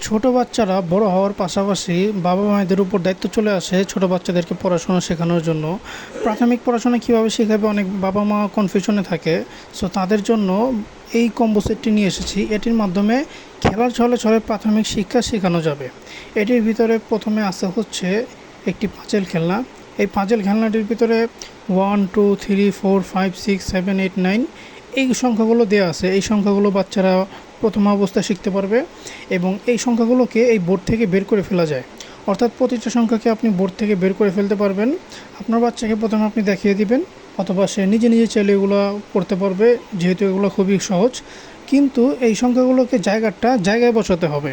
ছোট বাচ্চারা বড় হওয়ার পাশাপাশি বাবা মায়েদের উপর দায়িত্ব চলে আসে ছোট বাচ্চাদেরকে পড়াশোনা শেখানোর জন্য। প্রাথমিক পড়াশোনা কীভাবে শেখাবে অনেক বাবা মা কনফিউশনে থাকে। সো তাদের জন্য এই কম্বো সেটটি নিয়ে এসেছি। এটির মাধ্যমে খেলার ছলে ছলে প্রাথমিক শিক্ষা শেখানো যাবে। এটির ভিতরে প্রথমে আসে হচ্ছে একটি পাঁচেল খেলনা। এই পাঁচেল খেলনাটির ভিতরে 1 2 3 4 5 6 7 8 9 এই সংখ্যাগুলো দেওয়া আছে। এই সংখ্যাগুলো বাচ্চারা প্রথম অবস্থায় শিখতে পারবে এবং এই সংখ্যাগুলোকে এই বোর্ড থেকে বের করে ফেলা যায়। অর্থাৎ প্রতিটা সংখ্যাকে আপনি বোর্ড থেকে বের করে ফেলতে পারবেন। আপনার বাচ্চাকে প্রথমে আপনি দেখিয়ে দিবেন, অথবা সে নিজে নিজে চাইলে এগুলো করতে পারবে, যেহেতু এগুলো খুবই সহজ। কিন্তু এই সংখ্যাগুলোকে জায়গায় বসাতে হবে।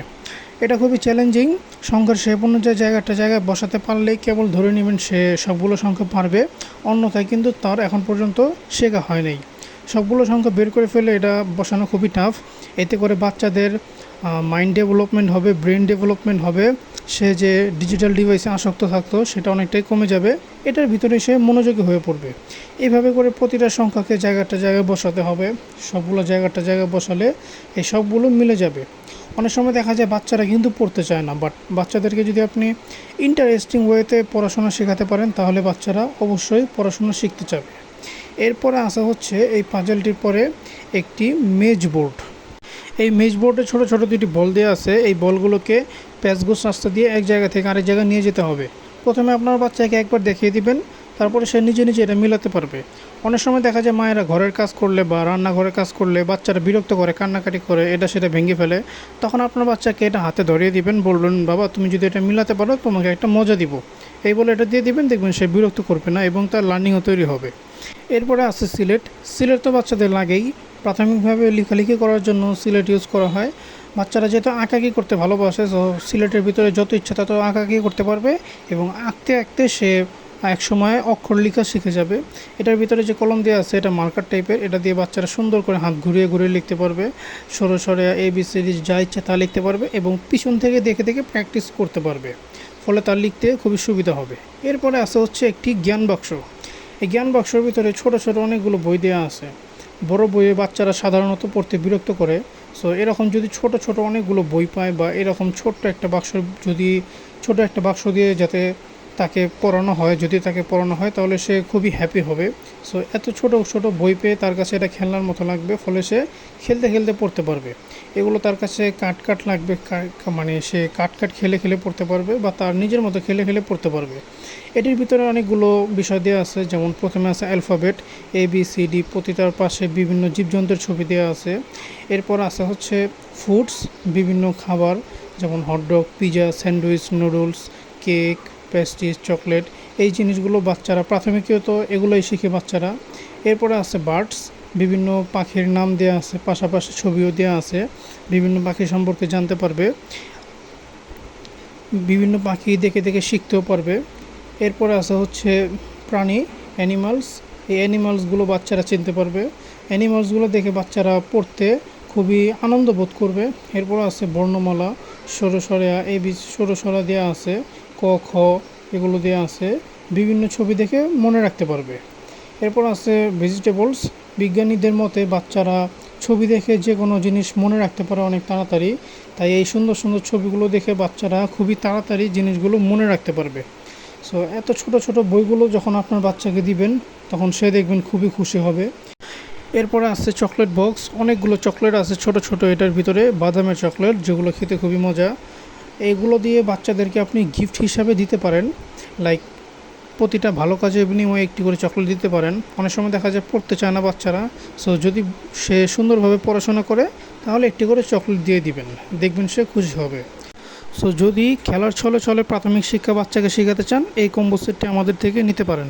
এটা খুবই চ্যালেঞ্জিং। সংখ্যার শেপ অনুযায়ী জায়গায় বসাতে পারলেই কেবল ধরে নেবেন সে সবগুলো সংখ্যা পারবে, অন্যথায় কিন্তু তার এখন পর্যন্ত শেখা হয় নাই। সবগুলো সংখ্যা বের করে ফেলে এটা বসানো খুবই টাফ। এতে করে বাচ্চাদের মাইন্ড ডেভেলপমেন্ট হবে, ব্রেন ডেভেলপমেন্ট হবে। সে যে ডিজিটাল ডিভাইসে আসক্ত থাকতো সেটা অনেকটাই কমে যাবে। এটার ভিতরে সে মনোযোগী হয়ে পড়বে। এইভাবে করে প্রতিটা সংখ্যাকে জায়গায় বসাতে হবে। সবগুলো জায়গায় বসালে এই সবগুলো মিলে যাবে। অনেক সময় দেখা যায় বাচ্চারা কিন্তু পড়তে চায় না, বাট বাচ্চাদেরকে যদি আপনি ইন্টারেস্টিং ওয়েতে পড়াশোনা শেখাতে পারেন তাহলে বাচ্চারা অবশ্যই পড়াশোনা শিখতে চাবে। এরপরে আসা হচ্ছে এই পাজলটির পরে একটি মেজ বোর্ড। এই মেজ বোর্ডে ছোট ছোট দুটি বল দেওয়া আছে। এই বলগুলোকে প্যাচগোছ রাস্তা দিয়ে এক জায়গা থেকে আরেক জায়গায় নিয়ে যেতে হবে। প্রথমে আপনার বাচ্চাকে একবার দেখিয়ে দিবেন, তারপরে সে নিজে এটা মিলাতে পারবে। অনেক সময় দেখা যায় মায়েরা ঘরের কাজ করলে বা রান্নাঘরের কাজ করলে বাচ্চারা বিরক্ত করে, কান্নাকাটি করে, এটা সেটা ভেঙে ফেলে। তখন আপনার বাচ্চাকে এটা হাতে ধরিয়ে দিবেন, বলবেন বাবা তুমি যদি এটা মিলাতে পারো তোমাকে একটা মজা দিব, এই বলে এটা দিয়ে দিবেন। দেখবেন সে বিরক্ত করবে না এবং তার লার্নিংও তৈরি হবে। এরপরে আছে সিলেট তো বাচ্চাদের লাগেই। প্রাথমিকভাবে লেখালেখি করার জন্য সিলেট ইউজ করা হয়। বাচ্চারা যেহেতু আঁকাকি করতে ভালোবাসে, তো সিলেটের ভিতরে যত ইচ্ছা তত আঁকাকি করতে পারবে এবং আঁকতে আঁকতে সে এক সময় অক্ষর লেখা শিখে যাবে। এটার ভিতরে যে কলম দেওয়া আছে এটা মার্কার টাইপের। এটা দিয়ে বাচ্চারা সুন্দর করে হাত ঘুরিয়ে লিখতে পারবে। সরে ABCD যা ইচ্ছা তা লিখতে পারবে এবং পিছন থেকে দেখে প্র্যাকটিস করতে পারবে। ফলে তার লিখতে খুবই সুবিধা হবে। এরপরে আছে হচ্ছে একটি জ্ঞান বাক্স। এই জ্ঞান বাক্সের ভিতরে ছোট অনেকগুলো বই দেওয়া আছে। বড় বইয়ে বাচ্চারা সাধারণত পড়তে বিরক্ত করে। সো এরকম যদি ছোট অনেকগুলো বই পায় বা এরকম ছোট্ট একটা বাক্স দিয়ে যাতে তাকে পড়ানো হয় তাহলে সে খুবই হ্যাপি হবে। সো এত ছোট বই পেয়ে তার কাছে এটা খেলনার মতো লাগবে, ফলে সে খেলতে পড়তে পারবে। এগুলো তার কাছে কাট লাগবে, মানে সে কাট খেলে পড়তে পারবে বা তার নিজের মতো খেলে পড়তে পারবে। এটির ভিতরে অনেকগুলো বিষয় দেওয়া আছে, যেমন প্রথমে আছে অ্যালফাবেট ABCD, প্রতিটার পাশে বিভিন্ন জীবজন্তুর ছবি দেওয়া আছে। এরপর আছে হচ্ছে ফুডস, বিভিন্ন খাবার, যেমন hot dog, pizza, sandwich, noodles, cake, pastries, chocolate. এই জিনিসগুলো বাচ্চারা প্রাথমিকত এগুলোই শিখে বাচ্চারা। এরপরে আছে বার্ডস, বিভিন্ন পাখির নাম দেওয়া আছে, পাশাপাশি ছবিও দেওয়া আছে। বিভিন্ন পাখি সম্পর্কে জানতে পারবে, বিভিন্ন পাখি দেখে শিখতেও পারবে। এরপরে আছে হচ্ছে প্রাণী, অ্যানিমালস। এই অ্যানিমালসগুলো বাচ্চারা চিনতে পারবে। অ্যানিমালসগুলো দেখে বাচ্চারা পড়তে খুবই আনন্দ বোধ করবে। এরপর আছে বর্ণমালা, সরসরা দেওয়া আছে, ক খ এগুলো দেওয়া আছে। বিভিন্ন ছবি দেখে মনে রাখতে পারবে। এরপর আছে ভেজিটেবলস। বিজ্ঞানীদের মতে বাচ্চারা ছবি দেখে যে কোনো জিনিস মনে রাখতে পারে অনেক তাড়াতাড়ি। তাই এই সুন্দর ছবিগুলো দেখে বাচ্চারা খুবই তাড়াতাড়ি জিনিসগুলো মনে রাখতে পারবে। সো এত ছোট বইগুলো যখন আপনার বাচ্চাকে দিবেন তখন সে দেখবেন খুবই খুশি হবে। এরপরে আছে চকলেট বক্স। অনেকগুলো চকলেট আছে ছোট এটার ভিতরে বাদামের চকলেট, যেগুলো খেতে খুবই মজা। এইগুলো দিয়ে বাচ্চাদেরকে আপনি গিফট হিসাবে দিতে পারেন। লাইক প্রতিটা ভালো কাজে বিনিময়ে একটি করে চকলেট দিতে পারেন। অনেক সময় দেখা যায় পড়তে চায় না বাচ্চারা। সো যদি সে সুন্দরভাবে পড়াশোনা করে তাহলে একটি করে চকলেট দিয়ে দিবেন, দেখবেন সে খুশি হবে। সো যদি খেলার ছলে প্রাথমিক শিক্ষা বাচ্চাকে শেখাতে চান এই কম্বো সেটটি আমাদের থেকে নিতে পারেন।